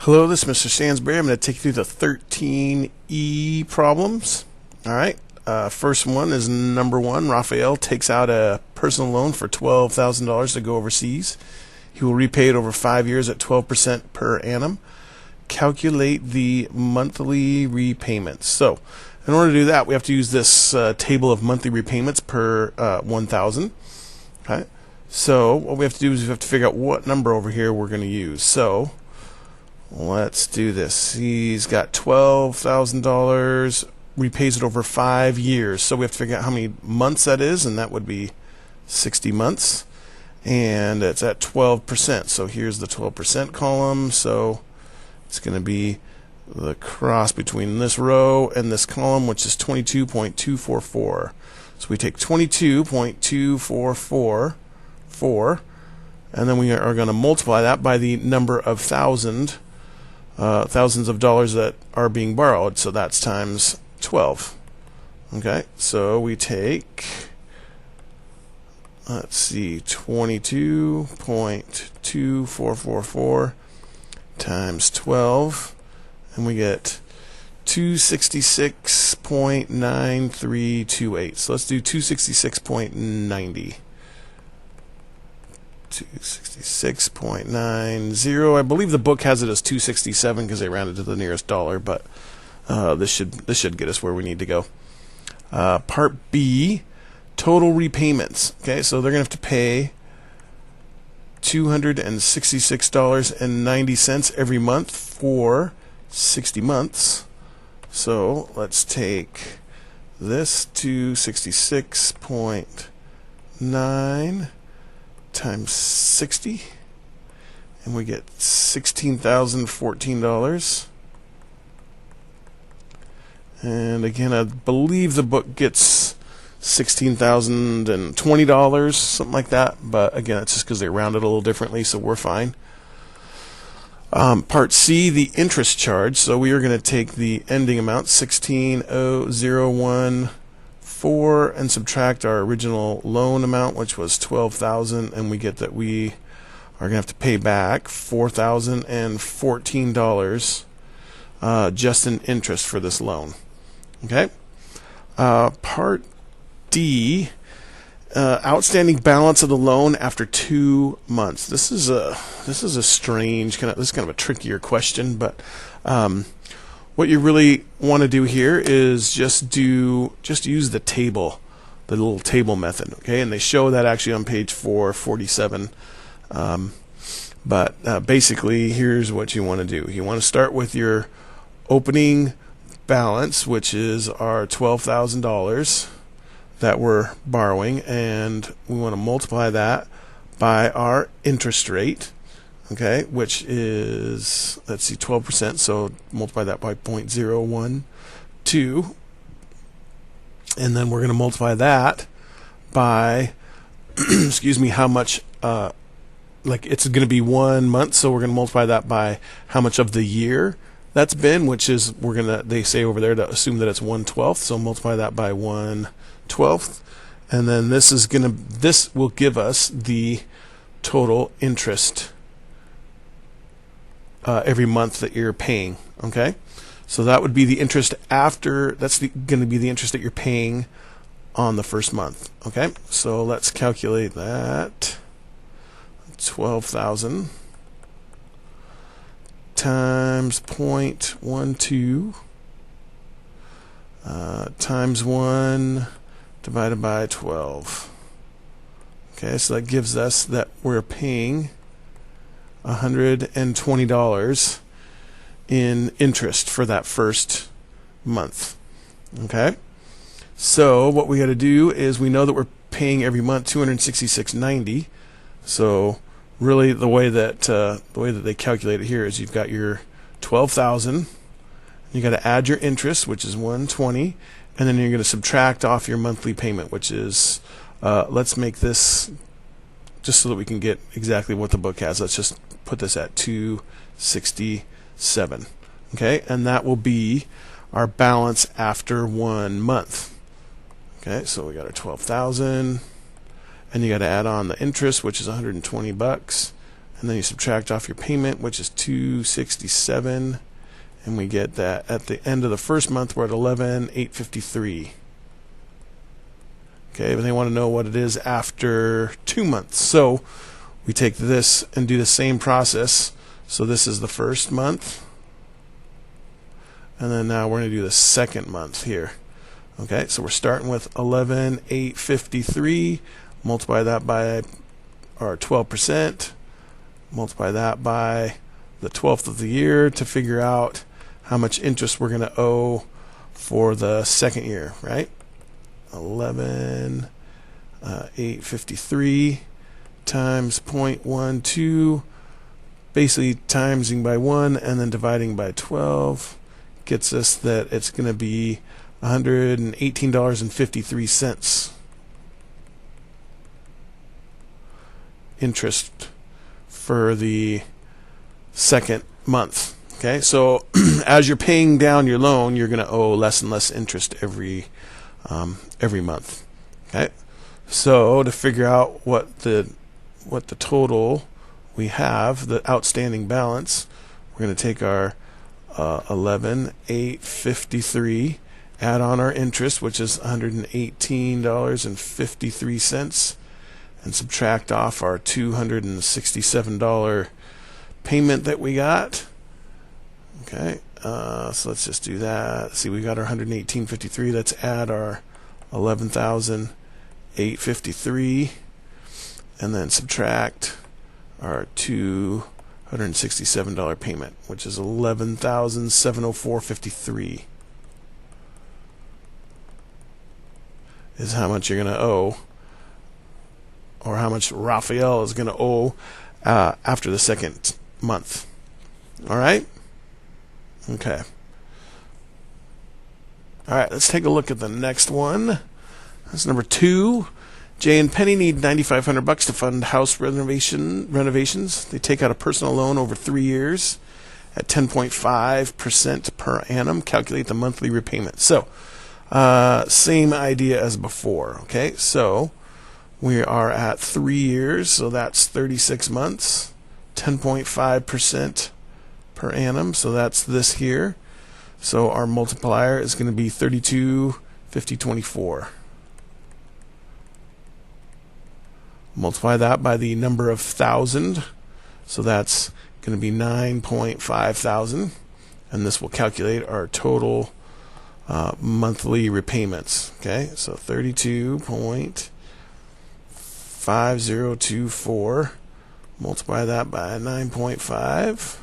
Hello, this is Mr. Stansbury. I'm going to take you through the 13E problems. All right. First one is number 1. Raphael takes out a personal loan for $12,000 to go overseas. He will repay it over 5 years at 12% per annum. Calculate the monthly repayments. So, in order to do that, we have to use this table of monthly repayments per 1,000. Okay. So, what we have to do is we have to figure out what number over here we're going to use. So, let's do this. He's got $12,000, repays it over 5 years. So we have to figure out how many months that is, and that would be 60 months. And it's at 12%. So here's the 12% column. So it's going to be the cross between this row and this column, which is 22.244. So we take 22.244, and then we are going to multiply that by the number of thousands of dollars that are being borrowed, so that's times 12. Okay, so we take, let's see, 22.2444 times 12, and we get 266.9328. So let's do 266.90. 266.90. I believe the book has it as 267 because they rounded to the nearest dollar, but this should get us where we need to go. Part B, total repayments. Okay, so they're going to have to pay $266.90 every month for 60 months. So let's take this 266.9 times 60, and we get $16,014. And again, I believe the book gets $16,020, something like that, but again, it's just because they round it a little differently, so we're fine. Part C, the interest charge. So we are going to take the ending amount, 16,014, and subtract our original loan amount, which was $12,000, and we get that we are going to have to pay back $4,014 just in interest for this loan. Okay. Part D, outstanding balance of the loan after 2 months. This is a strange this is kind of a trickier question, but what you really want to do here is just use the table, the little table method, okay? And they show that actually on page 447. But basically, here's what you want to do. You want to start with your opening balance, which is our $12,000 that we're borrowing, and we want to multiply that by our interest rate. Okay, which is, let's see, 12%, so multiply that by 0.012, and then we're going to multiply that by, excuse me, how much, like it's going to be 1 month, so we're going to multiply that by how much of the year that's been, which is, they say over there to assume that it's 1/12, so multiply that by 1/12, and then this will give us the total interest every month that you're paying. Okay, so that would be the interest after. That's going to be the interest that you're paying on the first month. Okay, so let's calculate that. 12,000 times 0.12 times 1 divided by 12. Okay, so that gives us that we're paying $120 in interest for that first month. Okay, so what we got to do is, we know that we're paying every month $266.90. So really, the way that they calculate it here is, you've got your 12,000, you got to add your interest, which is 120, and then you're going to subtract off your monthly payment, which is, let's make this just so that we can get exactly what the book has. Let's just put this at 267. Okay, and that will be our balance after 1 month. Okay, so we got our 12,000, and you got to add on the interest, which is $120, and then you subtract off your payment, which is $267, and we get that at the end of the first month we're at $11,853. Okay, but they want to know what it is after 2 months. So we take this and do the same process. So this is the first month, and then now we're going to do the second month here. Okay, so we're starting with 11,853. Multiply that by our 12%. Multiply that by the 12th of the year to figure out how much interest we're going to owe for the second year, right? 11,853 times 0.12, basically timesing by 1 and then dividing by 12 gets us that it's going to be $118.53 interest for the second month. Okay, so as you're paying down your loan, you're going to owe less and less interest every month. Okay, so to figure out what the total we have, the outstanding balance, we're going to take our 11,853, add on our interest, which is $118.53, and subtract off our $267 payment that we got. Okay, so let's just do that. See, we got our $118.53. Let's add our $11,853, and then subtract our $267 payment, which is $11,704.53. Is how much you're going to owe, or how much Raphael is going to owe after the second month. All right? Okay. All right, let's take a look at the next one. That's number 2. Jay and Penny need $9,500 to fund house renovations. They take out a personal loan over 3 years at 10.5% per annum. Calculate the monthly repayment. So, same idea as before. Okay, so we are at 3 years, so that's 36 months, 10.5% per annum, so that's this here. So our multiplier is going to be 32, 50, 24. Multiply that by the number of thousand, so that's going to be 9.5 thousand, and this will calculate our total monthly repayments. Okay, so 32.5024, multiply that by 9.5,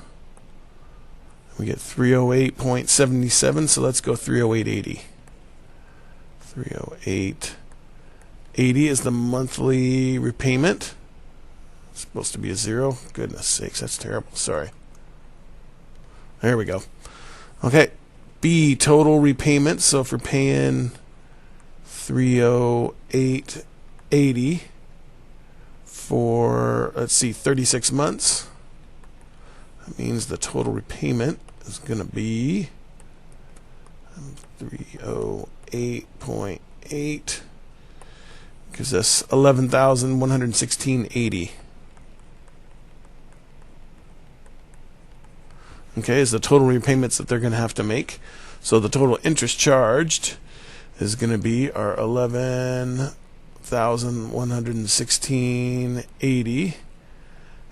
we get 308.77, so let's go 308.80. 308.80 is the monthly repayment. It's supposed to be a 0. Goodness sakes, that's terrible. Sorry. There we go. Okay. B, total repayment. So if we're paying 308.80 for, let's see, 36 months, that means the total repayment is going to be 308.8, because that's $11,116.80. Okay, is the total repayments that they're going to have to make. So the total interest charged is going to be our $11,116.80,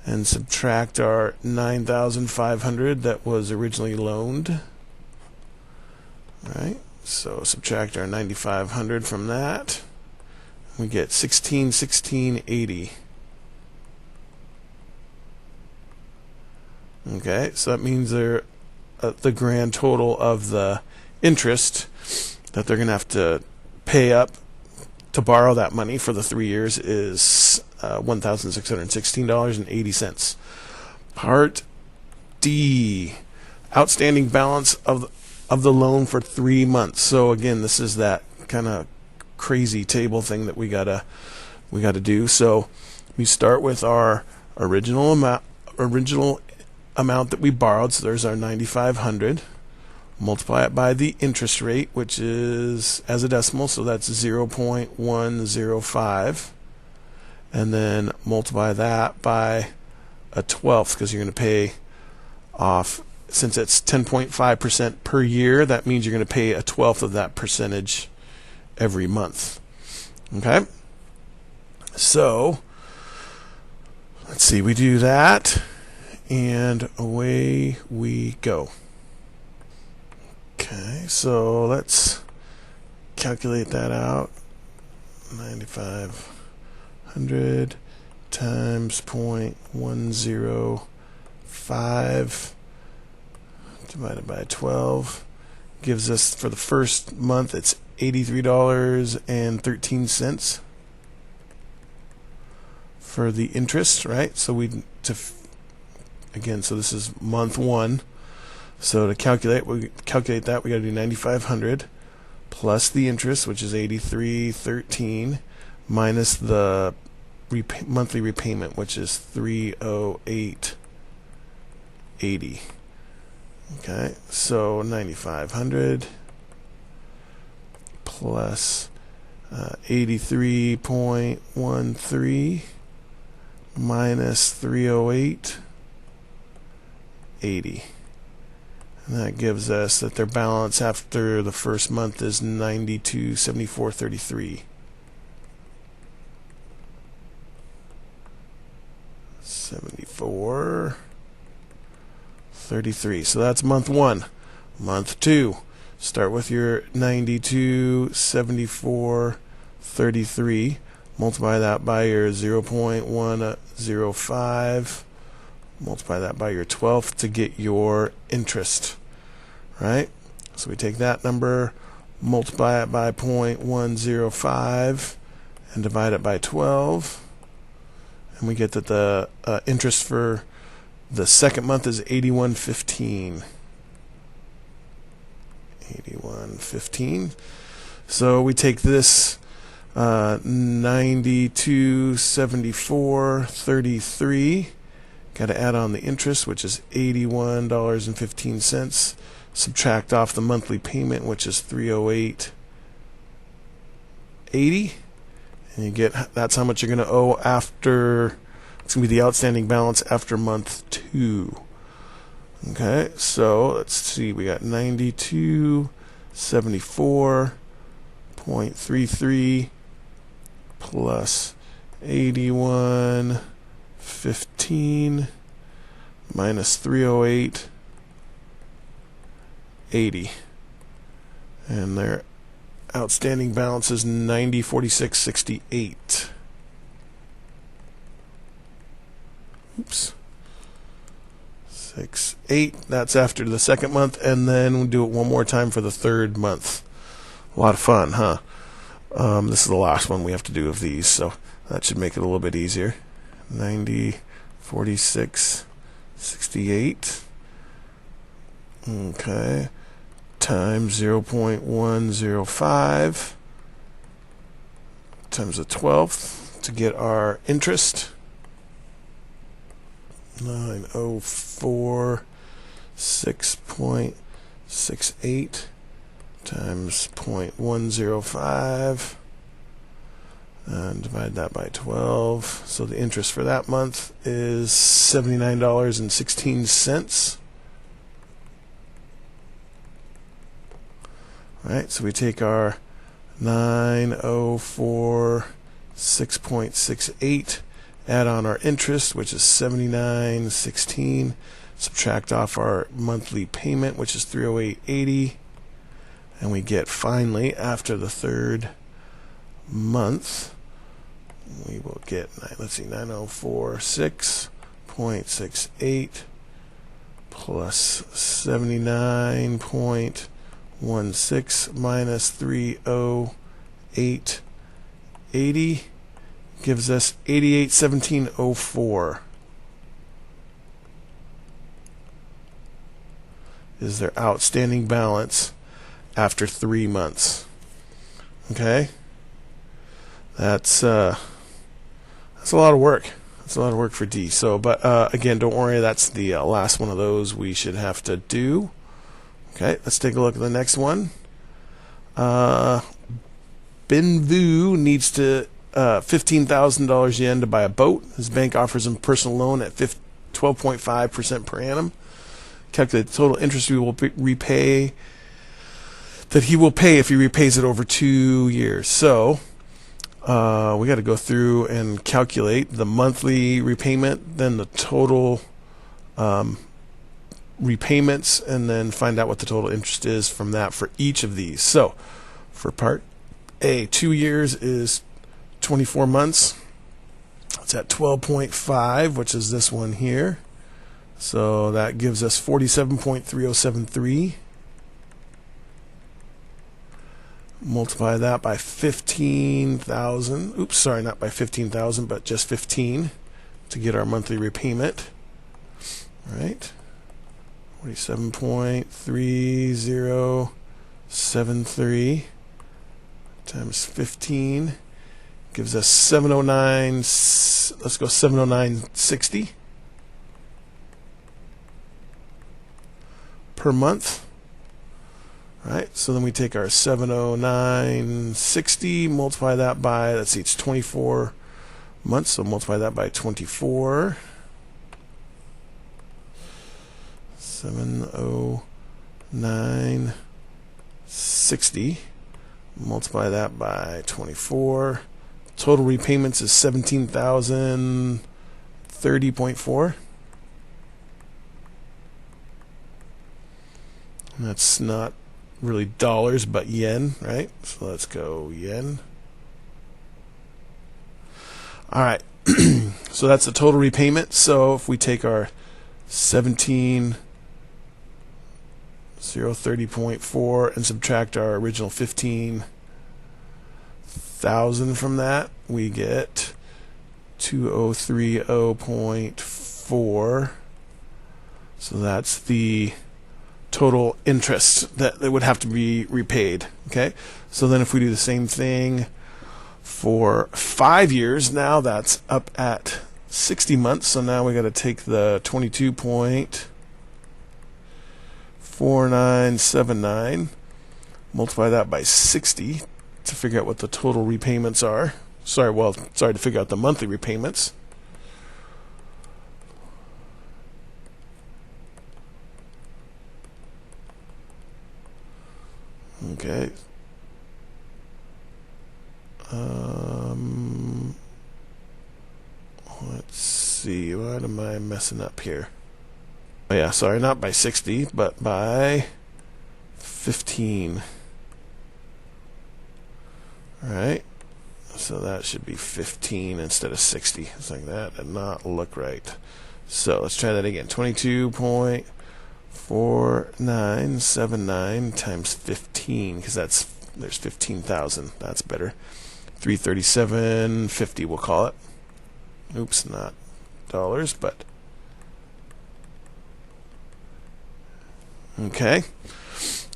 and subtract our $9,500 that was originally loaned. All right, so subtract our $9,500 from that. We get $1,616.80. Okay, so that means they're the grand total of the interest that they're going to have to pay up to borrow that money for the 3 years is $1,616.80. Part D, outstanding balance of the loan for 3 months. So again, this is that kind of crazy table thing that we gotta do. So we start with our original amount that we borrowed. So there's our $9,500. Multiply it by the interest rate, which is as a decimal, so that's 0.105, and then multiply that by a twelfth because you're going to pay off. Since it's 10.5% per year, that means you're going to pay a twelfth of that percentage every month. Okay? So, let's see, we do that, and away we go. Okay, so let's calculate that out. 9,500 times 0.105 divided by 12 gives us, for the first month, it's $83.13 for the interest, right? So again, so this is month one. So to calculate that, we got to do 9,500 plus the interest, which is 83.13, minus the monthly repayment, which is 308.80. Okay, so 9,500 plus 83.13 minus 308.80. And that gives us that their balance after the first month is 92.74.33. 74.33. So that's month one. Month two, start with your 92.74.33. Multiply that by your 0.105. Multiply that by your 12th to get your interest, right? So we take that number, multiply it by 0.105, and divide it by 12, and we get that the interest for the second month is 81.15. 81.15. So we take this 92.74.33. Got to add on the interest, which is $81.15. Subtract off the monthly payment, which is $308.80, and you get, that's how much you're going to owe after. It's going to be the outstanding balance after month two. Okay, so let's see. We got 92.74.33 plus 81.15 minus 308.80, and their outstanding balance is 90.46.68. Oops. 6.8. That's after the second month, and then we'll do it one more time for the third month. A lot of fun, huh? This is the last one we have to do of these, so that should make it a little bit easier. 90.46.68. Okay. Times 0.105 times the 12th to get our interest. 904.6.68 times 0.105 and divide that by 12. So the interest for that month is $79.16. Right, so we take our 904.6.68, add on our interest, which is $79.16, subtract off our monthly payment, which is $308.80, and we get, finally, after the third month, we will get, let's see, 904.6.68 plus 79.16 minus 308.80 gives us 88.1704 is their outstanding balance after 3 months. Okay, that's a lot of work. That's a lot of work for D. So, but again, don't worry. That's the last one of those we should have to do. Okay, let's take a look at the next one. Binvu needs to $15,000 yen to buy a boat. His bank offers him a personal loan at 12.5% per annum. Calculate the total interest we will repay that he will pay if he repays it over 2 years. So we got to go through and calculate the monthly repayment, then the total repayments, and then find out what the total interest is from that for each of these. So for part A, 2 years is 24 months. It's at 12.5, which is this one here. So that gives us 47.3073. Multiply that by 15,000. Oops, sorry, not by 15,000, but just 15 to get our monthly repayment. All right. 47.3073 times 15 gives us 709. Let's go 709.60 per month. All right, so then we take our 709.60, multiply that by, let's see, it's 24 months, so multiply that by 24. 709.60, multiply that by 24. Total repayments is 17,030.4. That's not really dollars, but yen, right? So let's go yen. All right. So that's the total repayment. So if we take our 17,030.4 and subtract our original 15,000 from that, we get 2030.4. So that's the total interest that would have to be repaid. Okay, so then if we do the same thing for 5 years, now that's up at 60 months. So now we got to take the 22.4979, multiply that by 60 to figure out what the total repayments are. Sorry, to figure out the monthly repayments. Okay. Let's see. What am I messing up here? Oh yeah, sorry, not by 60, but by 15. All right. So that should be 15 instead of 60. It's like that did not look right. So let's try that again. 22.4979 times 15, because there's 15,000. That's better. 337.50 we'll call it. Oops, not dollars, but okay.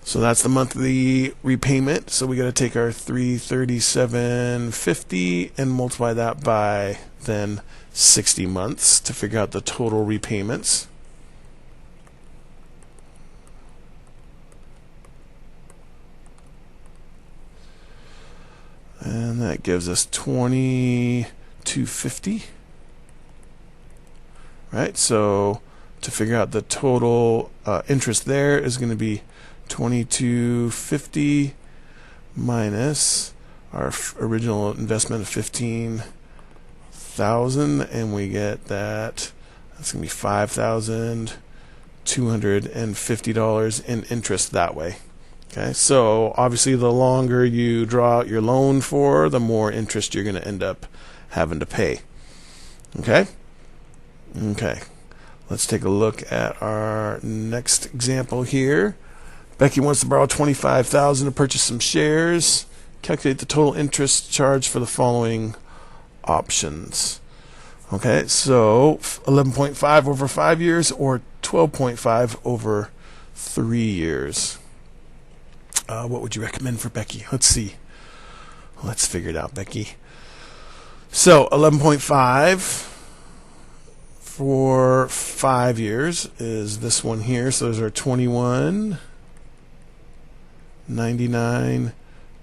So that's the monthly repayment. So we got to take our 337.50 and multiply that by then 60 months to figure out the total repayments. And that gives us 22.50. Right? So to figure out the total interest there is going to be 22.50 minus our original investment of 15,000, and we get that's going to be $5,250 in interest that way. Okay, so obviously the longer you draw out your loan for, the more interest you're going to end up having to pay. Okay? Okay. Let's take a look at our next example here. Becky wants to borrow $25,000 to purchase some shares. Calculate the total interest charged for the following options. Okay, so 11.5 over 5 years or 12.5 over 3 years. What would you recommend for Becky? Let's see. Let's figure it out, Becky. So 11.5 for 5 years is this one here. So those are 21, 99,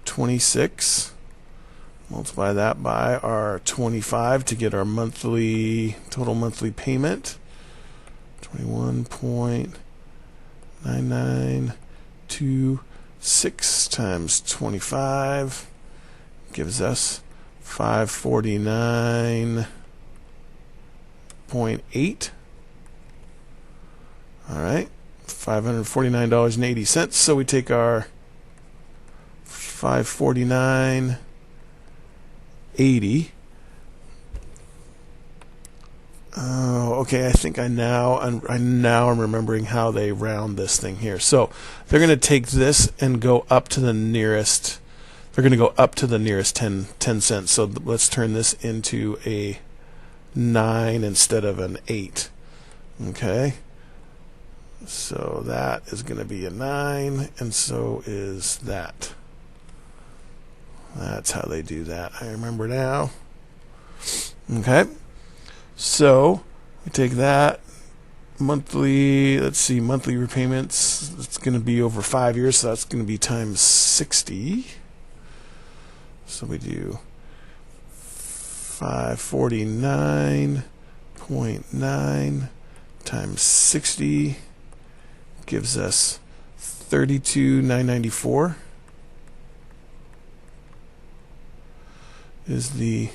26. Multiply that by our 25 to get our total monthly payment. 21.9926 times 25 gives us 549.8. All right, $549.80. So we take our 549.80. Oh, okay. I think I'm remembering how they round this thing here. So they're going to take this and go up to the nearest. They're going to go up to the nearest 10 cents. So let's turn this into a 9 instead of an 8. Okay. So that is going to be a 9, and so is that. That's how they do that. I remember now. Okay. So we take that monthly, let's see, monthly repayments. It's going to be over 5 years, so that's going to be times 60. So we do 549.9 times 60 gives us 32,994 is the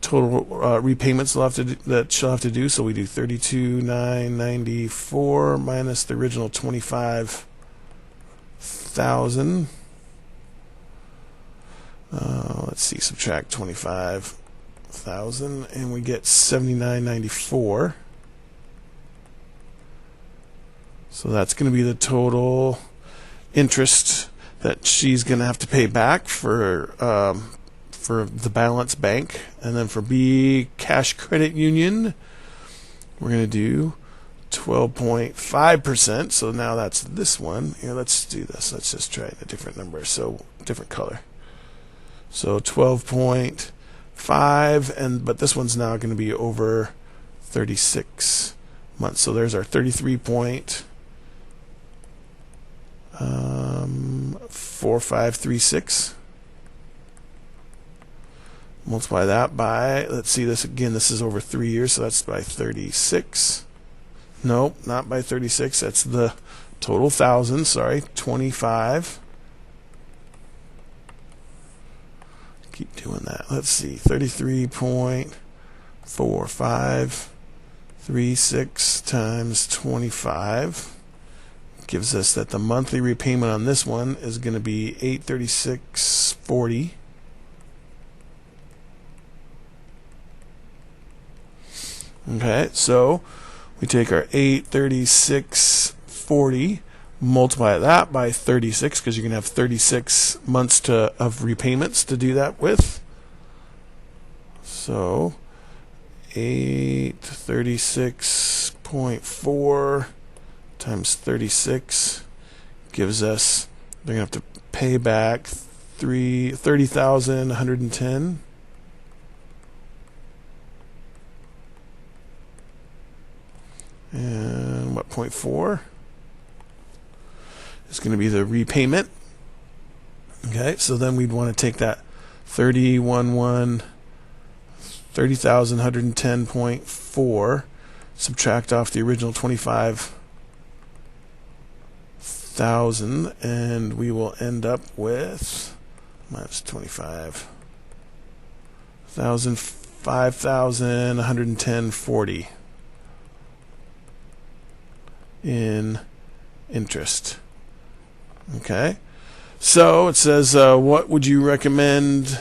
total repayments that she'll have to do. So we do 32,994 minus the original 25,000. Let's see, subtract 25,000, and we get 79,994. So that's going to be the total interest that she's going to have to pay back for the balance bank. And then for B, cash credit union, we're going to do 12.5%. So now that's this one. Here, let's do this. Let's just try a different number. So different color. So 12.5, but this one's now going to be over 36 months. So there's our 33.4536. Multiply that by, let's see this again, this is over 3 years, so that's by 36. Nope, not by 36, that's the total thousand, sorry, 25. Keep doing that. Let's see, 33.4536 times 25 gives us that the monthly repayment on this one is going to be $836.40. Okay, so we take our $836.40, multiply that by 36, because you're going to have 36 months of repayments to do that with. So 836.4 times 36 gives us, they're going to have to pay back 30,110. And what, 0.4 is going to be the repayment. Okay, so then we'd want to take that 30,110.4, subtract off the original 25,000, and we will end up with minus 25,000, 5,110.40 in interest. Okay, so it says, what would you recommend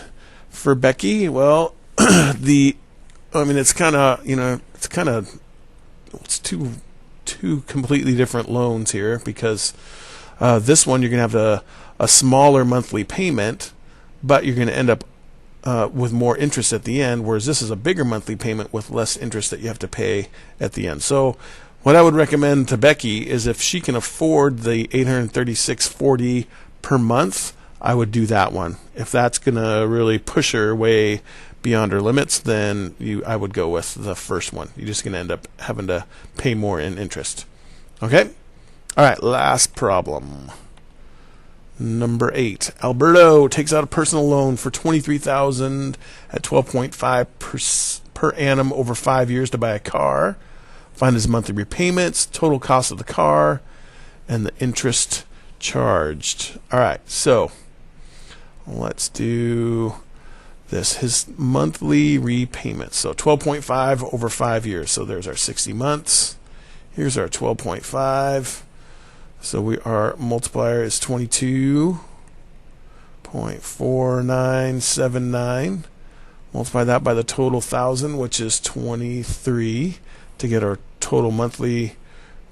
for Becky? Well, it's two completely different loans here, because this one you're going to have a smaller monthly payment, but you're going to end up with more interest at the end, whereas this is a bigger monthly payment with less interest that you have to pay at the end. So what I would recommend to Becky is, if she can afford the $836.40 per month, I would do that one. If that's going to really push her way beyond her limits, then I would go with the first one. You're just going to end up having to pay more in interest. Okay? All right, last problem. Number 8. Alberto takes out a personal loan for $23,000 at 12.5% per annum over 5 years to buy a car. Find his monthly repayments, total cost of the car, and the interest charged. All right, so let's do this. His monthly repayments. So 12.5 over 5 years. So there's our 60 months. Here's our 12.5. So our multiplier is 22.4979. Multiply that by the total 1,000, which is 23, to get our total monthly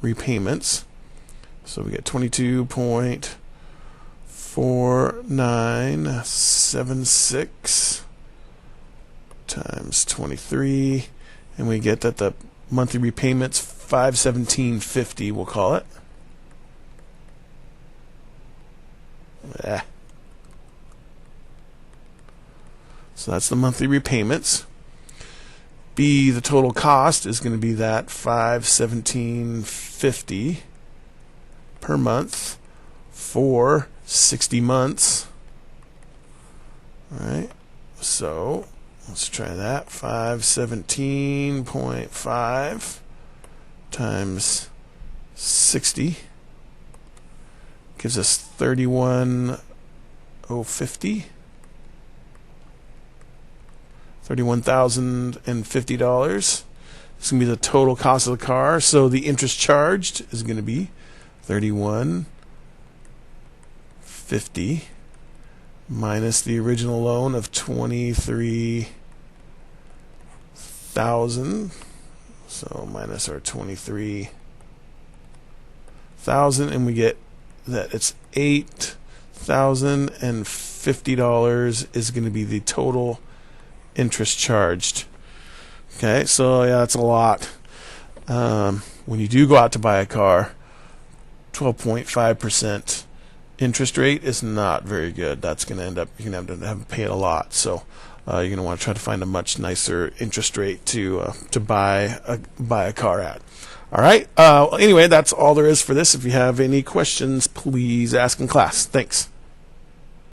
repayments. So we get 22.4976 times 23, and we get that the monthly repayments $517.50, we'll call it. So that's the monthly repayments. B, the total cost is going to be that $517.50 per month for 60 months. All right, so let's try that. 517.5 times 60 gives us $31,050. $31,050. It's going to be the total cost of the car. So the interest charged is going to be $31,050 minus the original loan of $23,000. So minus our $23,000, and we get that it's $8,050 is going to be the total interest charged. Okay, so yeah, that's a lot. When you do go out to buy a car, 12.5% interest rate is not very good. That's going to end up, you're going to have to pay it a lot. So you're going to want to try to find a much nicer interest rate to buy a car at. All right. Anyway, that's all there is for this. If you have any questions, please ask in class. Thanks.